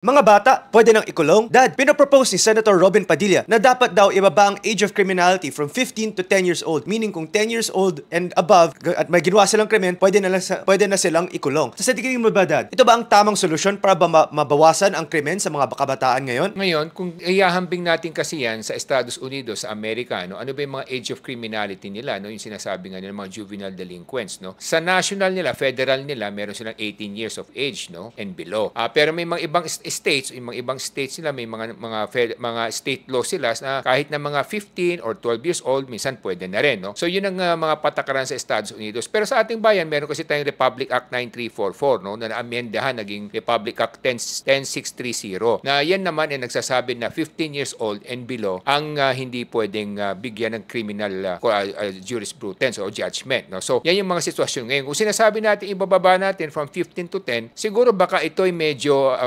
Mga bata, pwede nang ikulong? Dad, pinapropose ni Senator Robin Padilla na dapat daw ibaba ang age of criminality from 15 to 10 years old. Meaning kung 10 years old and above at may ginawa silang krimen, pwede na silang ikulong. Sa tingin mo ba, Dad, ito ba ang tamang solusyon para ba mabawasan ang krimen sa mga kabataan ngayon? Ngayon, kung ihahambing natin kasi yan sa Estados Unidos, sa Amerika, no, ano ba yung mga age of criminality nila, no, yung sinasabi nga nila, mga juvenile delinquents, no? Sa national nila, federal nila, meron silang 18 years of age, no, and below. Pero may mga ibang states, yung mga ibang states nila, may mga state law sila na kahit na mga 15 or 12 years old, minsan pwede na rin, no? So yun ang mga patakaran sa Estados Unidos. Pero sa ating bayan, meron kasi tayong Republic Act 9344, no, na naamyendahan, naging Republic Act 10630, na yan naman ay nagsasabi na 15 years old and below ang hindi pwedeng bigyan ng criminal jurisprudence o judgment, no? So yan yung mga sitwasyon ngayon. Kung sinasabi natin ibababa natin from 15 to 10, siguro baka ito'y medyo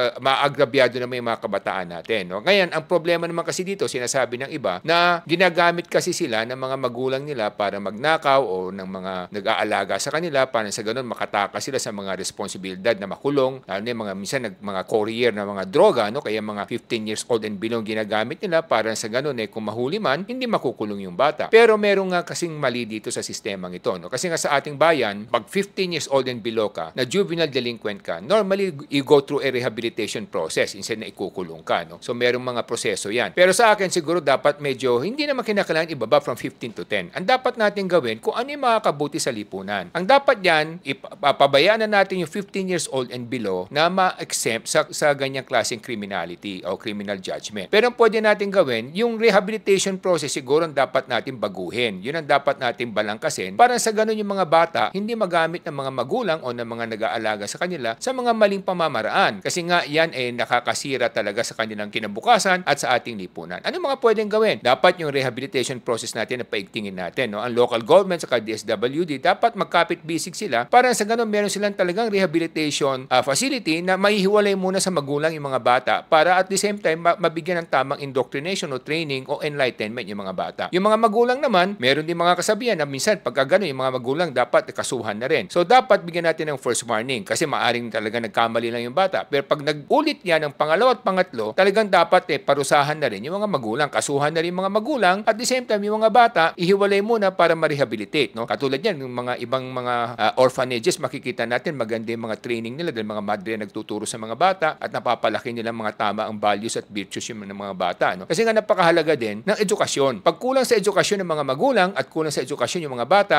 maagrabyado na may mga kabataan natin, no? Ngayon, ang problema naman kasi dito, sinasabi ng iba, na ginagamit kasi sila ng mga magulang nila para magnakaw o ng mga nag-aalaga sa kanila para sa ganun makatakas sila sa mga responsibilidad na makulong, lalo na mga minsan mga courier na mga droga, no? Kaya mga 15 years old and below ginagamit nila para sa ganun kung mahuli man, hindi makukulong yung bata. Pero meron nga kasing mali dito sa sistemang ito, no? Kasi nga sa ating bayan, pag 15 years old and below ka, na juvenile delinquent ka, normally you go through a rehabilitation process instead na ikukulong ka, no? So merong mga proseso yan. Pero sa akin siguro dapat medyo hindi naman kinakailangan ibaba from 15 to 10. Ang dapat natin gawin kung ano yung makakabuti sa lipunan. Ang dapat yan, ipabayaan na natin yung 15 years old and below na ma-exempt sa ganyang klaseng criminality o criminal judgment. Pero ang pwede natin gawin, yung rehabilitation process siguro ang dapat natin baguhin. Yun ang dapat natin balangkasin para sa ganun yung mga bata hindi magamit ng mga magulang o ng mga nag-aalaga sa kanila sa mga maling pamamaraan. Kasi nga yan nakakasira talaga sa kanilang kinabukasan at sa ating lipunan. Ano mga pwedeng gawin? Dapat yung rehabilitation process natin na paigtingin natin, no? Ang local government sa DSWD dapat magkapit-bisig sila para sa ganun meron silang talagang rehabilitation facility na maihiwalay muna sa magulang yung mga bata para at the same time mabigyan ng tamang indoctrination o training o enlightenment yung mga bata. Yung mga magulang naman, meron din mga kasabihan na minsan pagka ganun yung mga magulang dapat kasuhan na rin. So dapat bigyan natin ng first warning kasi maaring talaga nagkamali lang yung bata. Pero pag nag-ulit yan ng pangalawa at pangatlo, talagang dapat parusahan na rin yung mga magulang, kasuhan na rin yung mga magulang, at the same time yung mga bata ihiwalay muna para ma-rehabilitate, no? Katulad yan yung mga ibang mga orphanages, makikita natin maganda yung mga training nila dahil mga madre nagtuturo sa mga bata at napapalaki nila mga tama ang values at virtues yung mga bata, no? Kasi nga napakahalaga din ng edukasyon. Pag kulang sa edukasyon ng mga magulang at kulang sa edukasyon yung mga bata,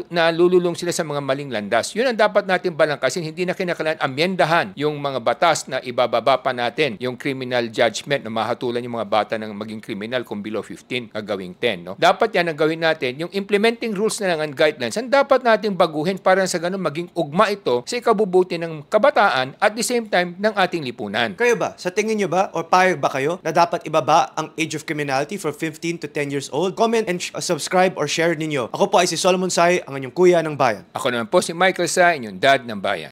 nalululong sila sa mga maling landas. Yun ang dapat natin balangkasin, hindi na kinakailangan amyendahan yung mga batas na ibababa pa natin yung criminal judgment na mahatulan yung mga bata ng maging criminal kung below 15 gawing 10, no? Dapat yan ang gawin natin, yung implementing rules na lang and guidelines, ang dapat nating baguhin para sa ganun maging ugma ito sa ikabubuti ng kabataan at the same time ng ating lipunan. Kayo ba? Sa tingin nyo ba or payag ba kayo na dapat ibaba ang age of criminality from 15 to 10 years old? Comment and subscribe or share ninyo. Ako po ay si Solomon Sai, ang inyong kuya ng bayan. Ako naman po si Michael Sa, inyong dad ng bayan.